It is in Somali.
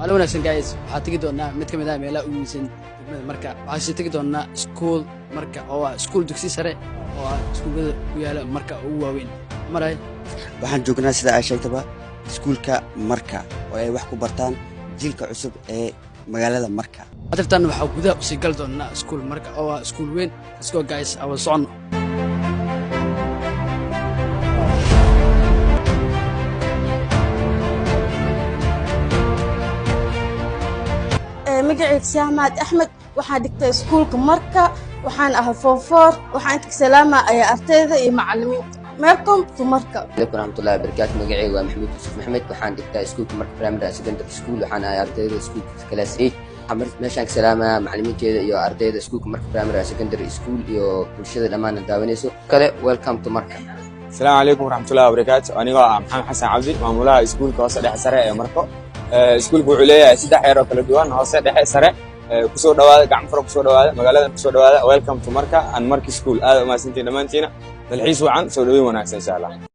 Maalin wanaagsan guys, waxaan tagi doonaa mid ka mid ah meelaha ugu muhiimsan degmada Marka. Waxaan tagi doonaa school Marka oo ah school dugsi sare oo ah iskuulada ku yaala Marka ugu waaweyn. Maray waxaan joognaa sida ay sheegtaba iskuulka Marka oo ay wax ku bartaan jiilka cusub ee magaalada Marka. Hadaftan waxa gudaha u sii gal doonaa school Marka oo ah school weyn. Let's go guys, I was on. magacayga Saamaad Axmed waxaan dhigtay iskuulka Marka waxaan ahay form 4 waxaan inta salaama ay ardayda iyo macallimiinta welcome to Marka. Alaykum warahmatullahi wabarakatuh. magacayga waa Maxamed Yusuf Maxamed waxaan dhigtay iskuulka Marka Primary and Secondary School waxaan ahay ardayda iskuulka class 8 meeshaan ka salaama macallimiinteeda iyo ardayda iskuulka Marka Primary and Secondary School iyo bulshada dhammaan daawanayso kale welcome to Marka. Assalamu alaykum warahmatullahi wabarakatuh. Aniga Maxamed Xasan Cabdi maamulaha iskuulka hoose dhexe sare ee Marka. iskuulku wuxuu leeyahay 3 xeer oo kala duwan hoose dhexe sare ku soo dhawaada gacan faro ku soo dhawaada magaalada ku soo dhawaada welcome to Marka and Marka School aad u maasantiin dhamaantiina dalxiis wacan soo dhaweyn wanaagsan insha Allah.